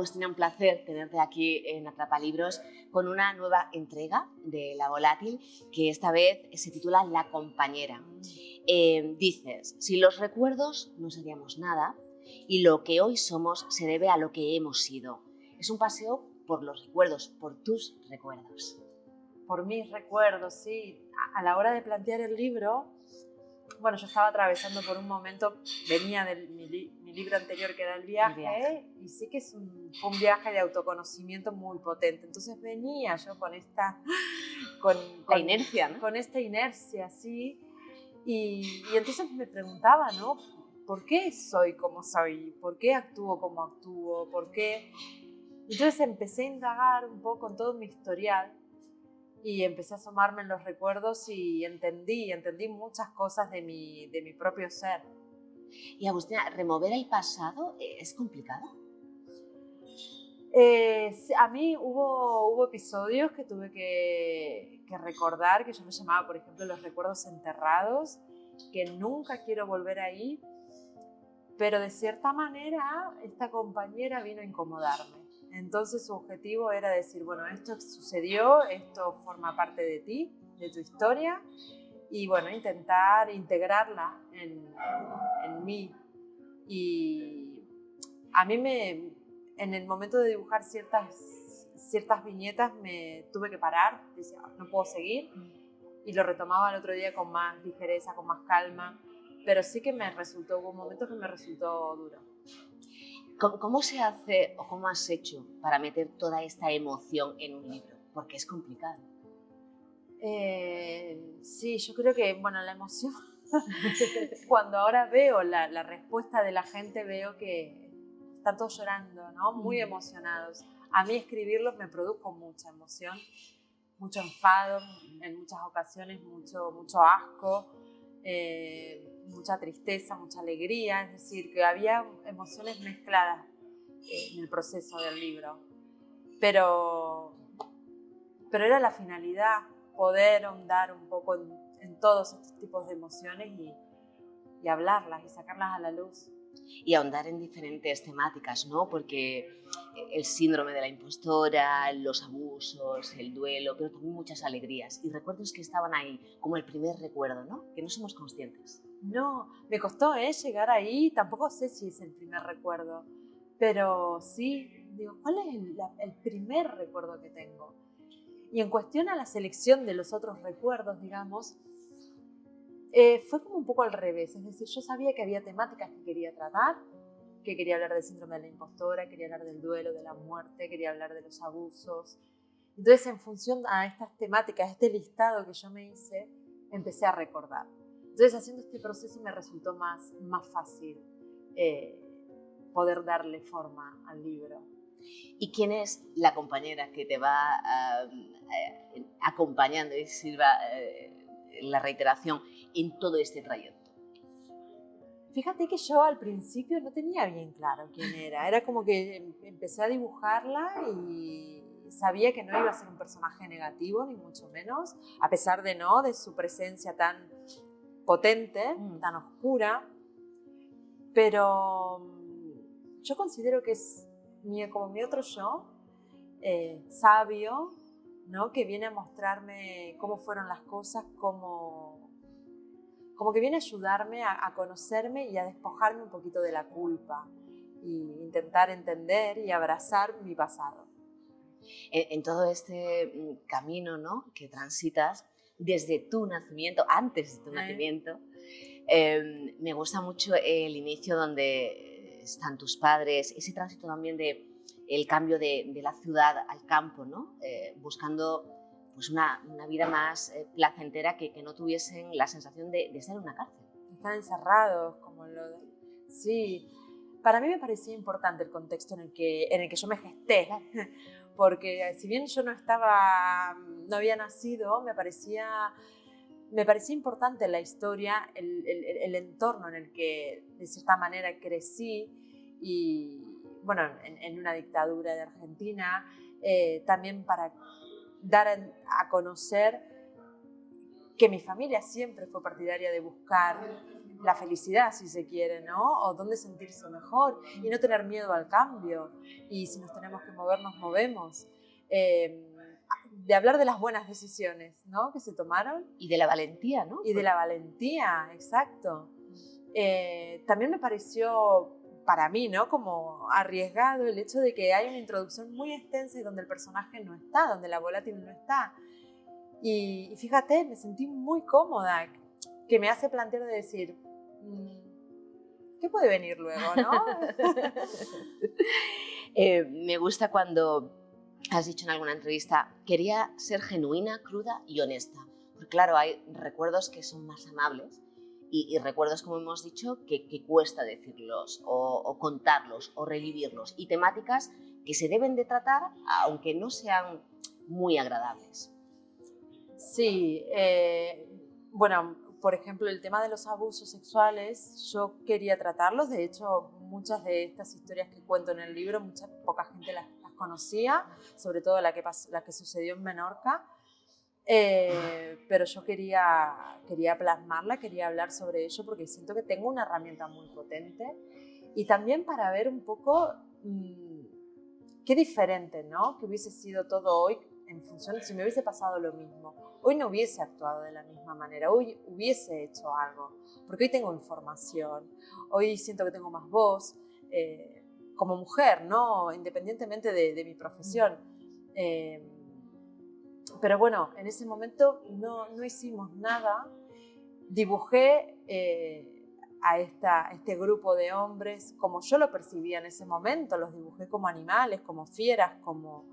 Agustina, un placer tenerte aquí en Atrapalibros con una nueva entrega de La Volátil que esta vez se titula La compañera. Dices, sin los recuerdos no seríamos nada y lo que hoy somos se debe a lo que hemos sido. Es un paseo por los recuerdos, por tus recuerdos. Por mis recuerdos, sí. A la hora de plantear el libro, bueno, yo estaba atravesando por un momento, venía de mi libro anterior que era El viaje. Y sí que fue un viaje de autoconocimiento muy potente. Entonces venía yo con esta inercia, ¿no? Con esta inercia, sí. Y entonces me preguntaba, ¿no? ¿Por qué soy como soy? ¿Por qué actúo como actúo? ¿Por qué? Entonces empecé a indagar un poco en todo mi historial y empecé a asomarme en los recuerdos y entendí muchas cosas de mi propio ser. Y Agustina, ¿remover el pasado es complicado? A mí hubo episodios que tuve que recordar, que yo los llamaba, por ejemplo, los recuerdos enterrados, que nunca quiero volver ahí, pero de cierta manera esta compañera vino a incomodarme. Entonces su objetivo era decir, bueno, esto sucedió, esto forma parte de ti, de tu historia, y bueno, intentar integrarla en mí. Y a mí en el momento de dibujar ciertas viñetas me tuve que parar, decía, no puedo seguir, y lo retomaba el otro día con más ligereza, con más calma, pero sí que hubo momentos que me resultó duro. ¿Cómo se hace o cómo has hecho para meter toda esta emoción en un libro? Porque es complicado. Sí, yo creo que, bueno, la emoción, cuando ahora veo la respuesta de la gente, veo que están todos llorando, ¿no? Muy emocionados. A mí escribirlos me produjo mucha emoción, mucho enfado, en muchas ocasiones mucho asco, mucha tristeza, mucha alegría, es decir, que había emociones mezcladas en el proceso del libro. Pero era la finalidad, poder ahondar un poco en todos estos tipos de emociones y hablarlas y sacarlas a la luz. Y ahondar en diferentes temáticas, ¿no? Porque el síndrome de la impostora, los abusos, el duelo, pero también muchas alegrías y recuerdos que estaban ahí, como el primer recuerdo, ¿no? Que no somos conscientes. No, me costó llegar ahí, tampoco sé si es el primer recuerdo, pero sí, digo, ¿cuál es el primer recuerdo que tengo? Y en cuestión a la selección de los otros recuerdos, digamos, fue como un poco al revés. Es decir, yo sabía que había temáticas que quería tratar, que quería hablar del síndrome de la impostora, quería hablar del duelo, de la muerte, quería hablar de los abusos. Entonces, en función a estas temáticas, este listado que yo me hice, empecé a recordar. Entonces, haciendo este proceso me resultó más fácil poder darle forma al libro. ¿Y quién es la compañera que te va acompañando y sirva la reiteración en todo este trayecto? Fíjate que yo al principio no tenía bien claro quién era. Era como que empecé a dibujarla y sabía que no iba a ser un personaje negativo, ni mucho menos, a pesar de su presencia tan potente, tan oscura. Pero yo considero que es como mi otro yo, sabio, ¿no? Que viene a mostrarme cómo fueron las cosas, como que viene a ayudarme a conocerme y a despojarme un poquito de la culpa e intentar entender y abrazar mi pasado. En todo este camino, ¿no?, que transitas desde tu nacimiento, antes de tu nacimiento, me gusta mucho el inicio donde están tus padres, ese tránsito también del cambio de la ciudad al campo, ¿no? Buscando pues una vida más placentera, que no tuviesen la sensación de estar en una cárcel. Están encerrados, como Sí, para mí me parecía importante el contexto en el que yo me gesté, porque si bien yo no había nacido, me parecía importante la historia, el entorno en el que de cierta manera crecí, y bueno, en una dictadura de Argentina, también para dar a conocer que mi familia siempre fue partidaria de buscar la felicidad, si se quiere, ¿no? O dónde sentirse mejor y no tener miedo al cambio. Y si nos tenemos que mover, nos movemos. De hablar de las buenas decisiones, ¿no? Que se tomaron. Y de la valentía, ¿no? Y de la valentía, exacto. También me pareció, para mí, ¿no? Como arriesgado el hecho de que hay una introducción muy extensa y donde el personaje no está, donde la volátil no está. Y fíjate, me sentí muy cómoda, que me hace plantear de decir, ¿qué puede venir luego, no? Me gusta cuando has dicho en alguna entrevista, quería ser genuina, cruda y honesta. Porque claro, hay recuerdos que son más amables y recuerdos, como hemos dicho, que cuesta decirlos o contarlos o revivirlos. Y temáticas que se deben de tratar, aunque no sean muy agradables. Sí, bueno, por ejemplo, el tema de los abusos sexuales, yo quería tratarlos. De hecho, muchas de estas historias que cuento en el libro, poca gente las conocía, sobre todo la que sucedió en Menorca. Pero yo quería plasmarla, quería hablar sobre ello porque siento que tengo una herramienta muy potente y también para ver un poco qué diferente, ¿no? Que hubiese sido todo hoy en función, si me hubiese pasado lo mismo. Hoy no hubiese actuado de la misma manera, hoy hubiese hecho algo, porque hoy tengo información, hoy siento que tengo más voz, como mujer, ¿no? Independientemente de mi profesión. Pero bueno, en ese momento no hicimos nada. Dibujé a este grupo de hombres como yo lo percibía en ese momento. Los dibujé como animales, como fieras, como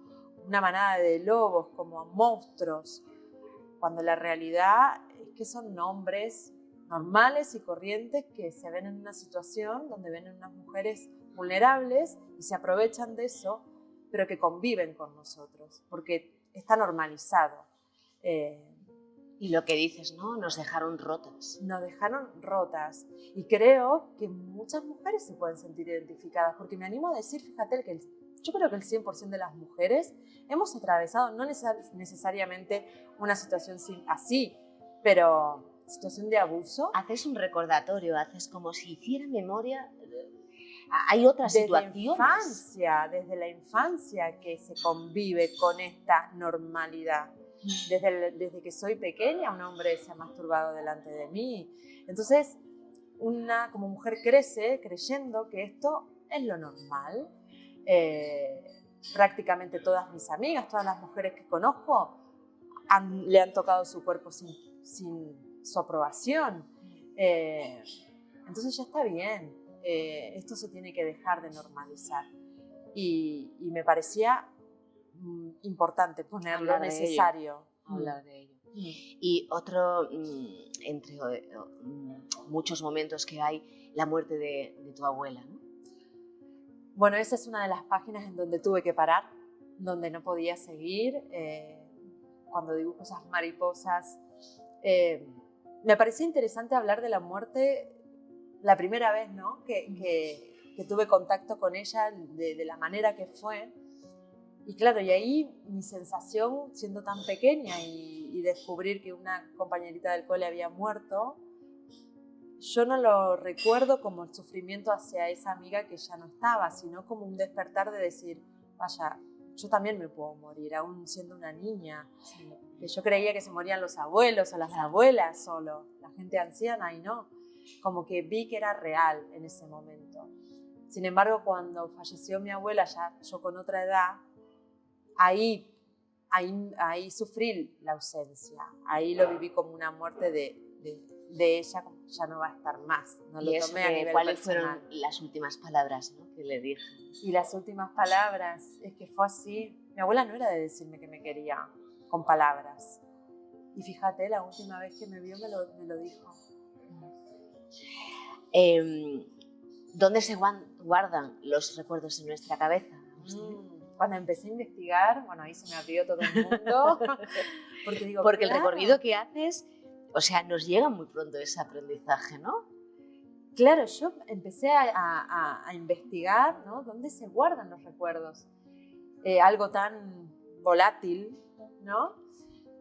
una manada de lobos, como monstruos. Cuando la realidad es que son hombres normales y corrientes que se ven en una situación donde ven a unas mujeres vulnerables y se aprovechan de eso, pero que conviven con nosotros, porque está normalizado. Y lo que dices, ¿no? Nos dejaron rotas. Nos dejaron rotas. Y creo que muchas mujeres se pueden sentir identificadas, porque me animo a decir, fíjate, que yo creo que el 100% de las mujeres hemos atravesado, no necesariamente una situación así, pero situación de abuso. Haces un recordatorio, haces como si hiciera memoria. Hay otras situaciones. Desde la infancia que se convive con esta normalidad. Desde que soy pequeña, un hombre se ha masturbado delante de mí. Entonces, como mujer crece creyendo que esto es lo normal. Prácticamente todas mis amigas, todas las mujeres que conozco, le han tocado su cuerpo sin su aprobación. Entonces ya está bien. Esto se tiene que dejar de normalizar. Y me parecía importante ponerlo, necesario. Hablar de ello. Y otro, entre muchos momentos que hay, la muerte de tu abuela, ¿no? Bueno, esa es una de las páginas en donde tuve que parar, donde no podía seguir. Cuando dibujo esas mariposas, me parecía interesante hablar de la muerte la primera vez, ¿no? que tuve contacto con ella de la manera que fue. Y claro, y ahí mi sensación, siendo tan pequeña y descubrir que una compañerita del cole había muerto, yo no lo recuerdo como el sufrimiento hacia esa amiga que ya no estaba, sino como un despertar de decir, vaya, yo también me puedo morir, aún siendo una niña. Sí. Que yo creía que se morían los abuelos o las abuelas solo, la gente anciana, y no. Como que vi que era real en ese momento. Sin embargo, cuando falleció mi abuela, ya yo con otra edad, ahí sufrí la ausencia. Ahí lo viví como una muerte de ella, como ya no va a estar más. No lo tomé a nivel ¿cuáles personal. fueron las últimas palabras, ¿no? que le dije? Y las últimas palabras, es que fue así. Mi abuela no era de decirme que me quería con palabras. Y fíjate, la última vez que me vio me lo dijo. ¿Dónde se guardan los recuerdos en nuestra cabeza? Cuando empecé a investigar, bueno, ahí se me abrió todo el mundo. Porque el recorrido que haces, o sea, nos llega muy pronto ese aprendizaje, ¿no? Claro, yo empecé a investigar, ¿no? ¿Dónde se guardan los recuerdos? Algo tan volátil, ¿no?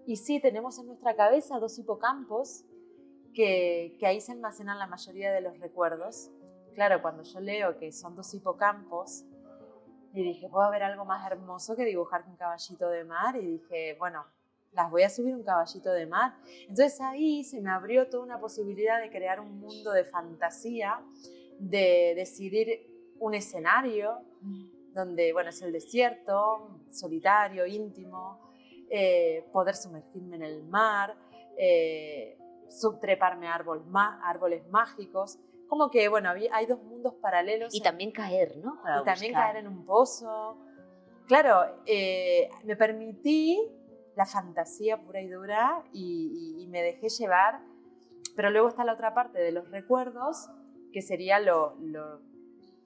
Y sí, tenemos en nuestra cabeza dos hipocampos que ahí se almacenan la mayoría de los recuerdos. Claro, cuando yo leo que son 2 hipocampos, y dije, ¿puedo haber algo más hermoso que dibujar un caballito de mar? Y dije, bueno, las voy a subir un caballito de mar. Entonces ahí se me abrió toda una posibilidad de crear un mundo de fantasía, de decidir un escenario donde, bueno, es el desierto, solitario, íntimo, poder sumergirme en el mar, subtreparme a árboles mágicos. Como que, bueno, hay 2 mundos paralelos. Y también caer, ¿no? Para y también buscar. caer en un pozo. Claro, me permití la fantasía pura y dura y me dejé llevar. Pero luego está la otra parte de los recuerdos, que sería lo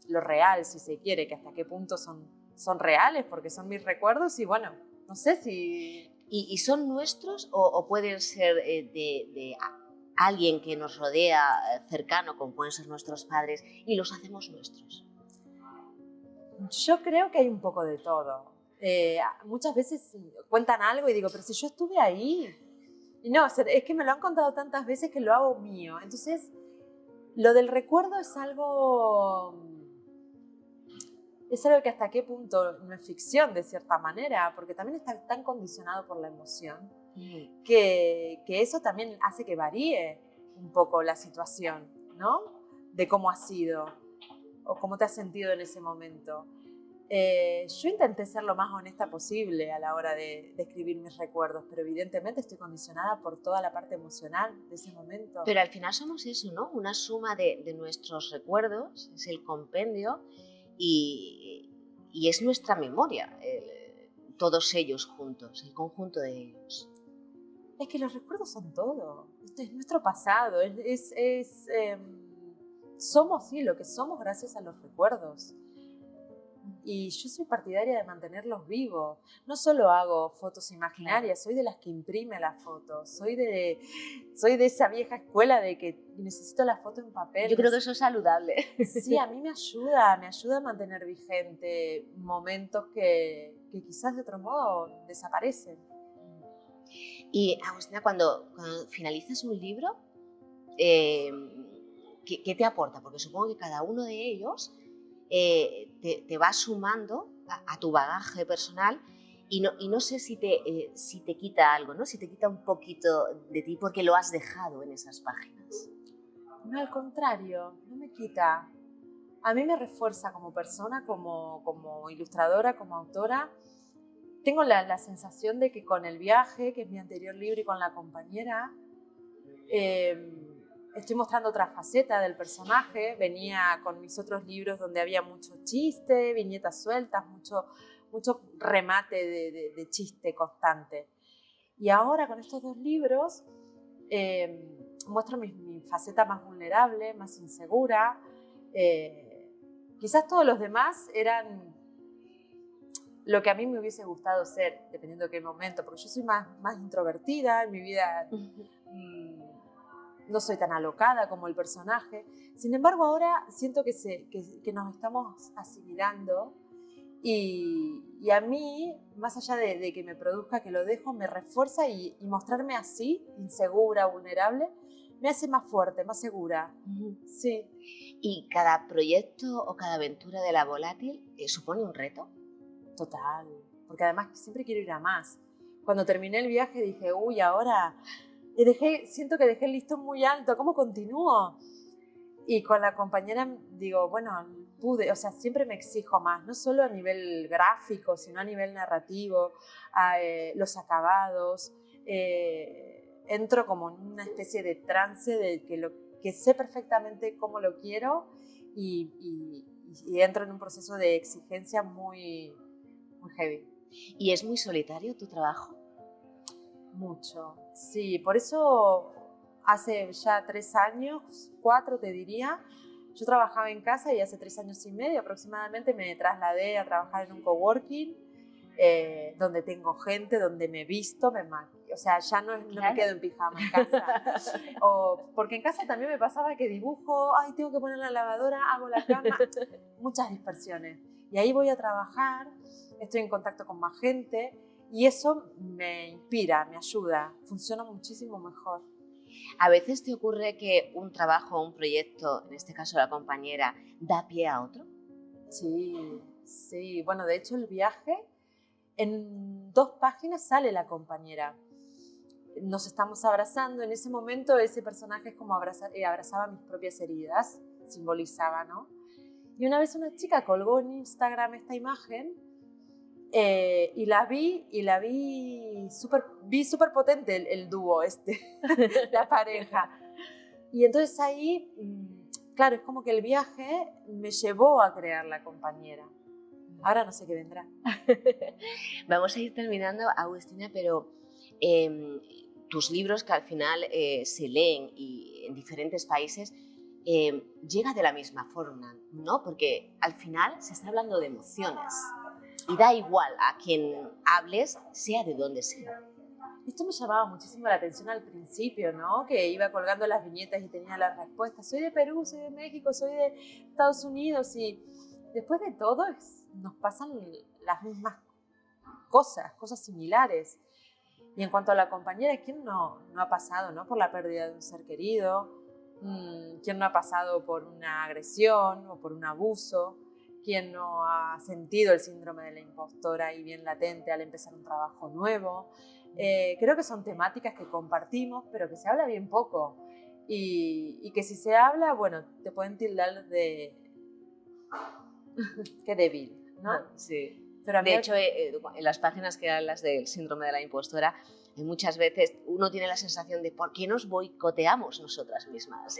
real, si se quiere, que hasta qué punto son reales, porque son mis recuerdos y bueno, no sé si... ¿Y son nuestros o pueden ser de alguien que nos rodea cercano, como pueden ser nuestros padres, y los hacemos nuestros? Yo creo que hay un poco de todo. Muchas veces cuentan algo y digo, pero si yo estuve ahí. Y no, es que me lo han contado tantas veces que lo hago mío. Entonces, lo del recuerdo es algo que hasta qué punto no es ficción de cierta manera, porque también está tan condicionado por la emoción, que eso también hace que varíe un poco la situación, ¿no? De cómo ha sido o cómo te has sentido en ese momento. Yo intenté ser lo más honesta posible a la hora de escribir mis recuerdos, pero evidentemente estoy condicionada por toda la parte emocional de ese momento. Pero al final somos eso, ¿no? Una suma de nuestros recuerdos, es el compendio y es nuestra memoria, todos ellos juntos, el conjunto de ellos. Es que los recuerdos son todo, esto es nuestro pasado, somos sí lo que somos gracias a los recuerdos. Y yo soy partidaria de mantenerlos vivos. No solo hago fotos imaginarias, soy de las que imprime las fotos. Soy de esa vieja escuela de que necesito la foto en papel. Yo creo que eso es saludable. Sí, a mí me ayuda a mantener vigente momentos que quizás de otro modo desaparecen. Y Agustina, cuando finalizas un libro, ¿qué te aporta? Porque supongo que cada uno de ellos te va sumando a tu bagaje personal y no sé si te quita algo, ¿no? Si te quita un poquito de ti porque lo has dejado en esas páginas. No, al contrario, no me quita. A mí me refuerza como persona, como ilustradora, como autora. Tengo la sensación de que con el viaje, que es mi anterior libro, y con la compañera, estoy mostrando otra faceta del personaje. Venía con mis otros libros donde había mucho chiste, viñetas sueltas, mucho remate de chiste constante. Y ahora con estos 2 libros muestro mi faceta más vulnerable, más insegura. Quizás todos los demás eran lo que a mí me hubiese gustado ser, dependiendo de qué momento, porque yo soy más introvertida en mi vida. No soy tan alocada como el personaje. Sin embargo, ahora siento que nos estamos asimilando y a mí, más allá de que me produzca que lo dejo, me refuerza y mostrarme así, insegura, vulnerable, me hace más fuerte, más segura. Sí. ¿Y cada proyecto o cada aventura de La Volátil supone un reto? Total, porque además siempre quiero ir a más. Cuando terminé el viaje dije, uy, ahora... siento que dejé el listón muy alto, ¿cómo continúo? Y con la compañera digo, bueno, siempre me exijo más, no solo a nivel gráfico, sino a nivel narrativo, los acabados. Entro como en una especie de trance de que sé perfectamente cómo lo quiero y entro en un proceso de exigencia muy, muy heavy. ¿Y es muy solitario tu trabajo? Mucho, sí, por eso hace ya 3 años, 4 te diría, yo trabajaba en casa y hace 3 años y medio aproximadamente me trasladé a trabajar en un coworking donde tengo gente, donde me visto, me maquillo, o sea, ya no me quedo en pijama en casa. Porque en casa también me pasaba que dibujo, ay, tengo que poner la lavadora, hago la cama, muchas dispersiones. Y ahí voy a trabajar, estoy en contacto con más gente y eso me inspira, me ayuda, funciona muchísimo mejor. ¿A veces te ocurre que un trabajo, un proyecto, en este caso la compañera, da pie a otro? Sí, sí. Bueno, de hecho el viaje, en 2 páginas sale la compañera. Nos estamos abrazando, en ese momento ese personaje es como abrazaba mis propias heridas, simbolizaba, ¿no? Y una vez una chica colgó en Instagram esta imagen y la vi súper potente el dúo la pareja. Y entonces ahí, claro, es como que el viaje me llevó a crear la compañera. Ahora no sé qué vendrá. Vamos a ir terminando, Agustina, pero tus libros que al final se leen y en diferentes países llega de la misma forma, ¿no? Porque al final se está hablando de emociones y da igual a quien hables, sea de donde sea. Esto me llamaba muchísimo la atención al principio, ¿no? Que iba colgando las viñetas y tenía las respuestas. Soy de Perú, soy de México, soy de Estados Unidos y después de todo nos pasan las mismas cosas similares. Y en cuanto a la compañera, ¿quién no ha pasado, ¿no? Por la pérdida de un ser querido? ¿Quién no ha pasado por una agresión o por un abuso? ¿Quién no ha sentido el síndrome de la impostora ahí bien latente al empezar un trabajo nuevo? Creo que son temáticas que compartimos, pero que se habla bien poco. Y que si se habla, bueno, te pueden tildar de... qué débil, ¿no? Sí. Pero de hecho, en las páginas que hablas del síndrome de la impostora, muchas veces uno tiene la sensación de ¿por qué nos boicoteamos nosotras mismas?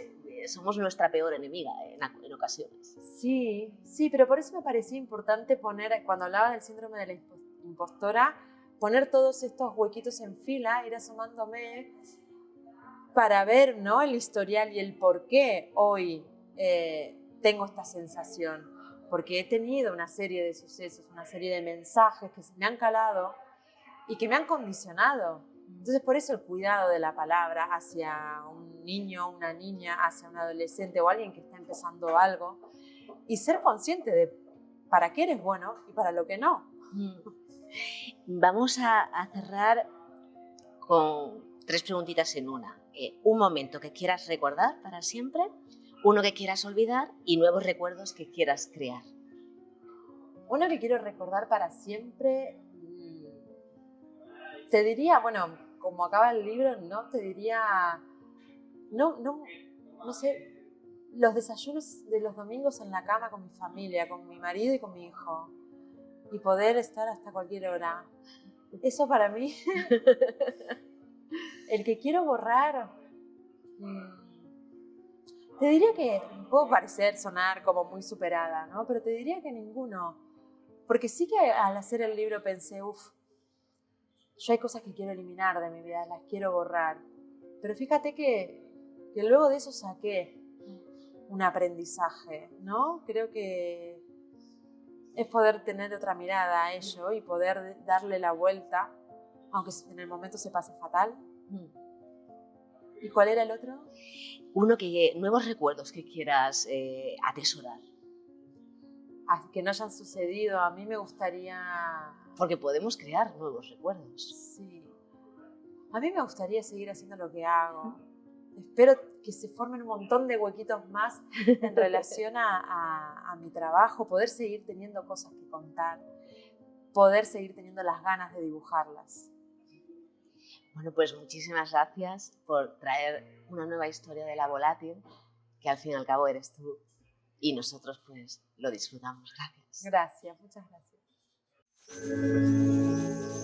Somos nuestra peor enemiga en ocasiones. Sí, sí, pero por eso me parecía importante poner, cuando hablaba del síndrome de la impostora, poner todos estos huequitos en fila, ir asomándome para ver, ¿no? El historial y el por qué hoy tengo esta sensación. Porque he tenido una serie de sucesos, una serie de mensajes que se me han calado y que me han condicionado. Entonces, por eso el cuidado de la palabra hacia un niño, una niña, hacia un adolescente o alguien que está empezando algo, y ser consciente de para qué eres bueno y para lo que no. Vamos a cerrar con 3 preguntitas en una. Un momento que quieras recordar para siempre, uno que quieras olvidar y nuevos recuerdos que quieras crear. Uno que quiero recordar para siempre, te diría, bueno, como acaba el libro, ¿no? Te diría, no sé, los desayunos de los domingos en la cama con mi familia, con mi marido y con mi hijo. Y poder estar hasta cualquier hora. Eso para mí, el que quiero borrar, te diría que, puedo sonar como muy superada, ¿no? Pero te diría que ninguno. Porque sí que al hacer el libro pensé, yo hay cosas que quiero eliminar de mi vida, las quiero borrar. Pero fíjate que luego de eso saqué un aprendizaje, ¿no? Creo que es poder tener otra mirada a ello y poder darle la vuelta, aunque en el momento se pase fatal. ¿Y cuál era el otro? Nuevos recuerdos que quieras atesorar. Que no hayan sucedido, a mí me gustaría... Porque podemos crear nuevos recuerdos. Sí. A mí me gustaría seguir haciendo lo que hago. Espero que se formen un montón de huequitos más en relación a mi trabajo, poder seguir teniendo cosas que contar, poder seguir teniendo las ganas de dibujarlas. Bueno, pues muchísimas gracias por traer una nueva historia de la volátil, que al fin y al cabo eres tú, y nosotros pues lo disfrutamos. Gracias. Gracias, muchas gracias.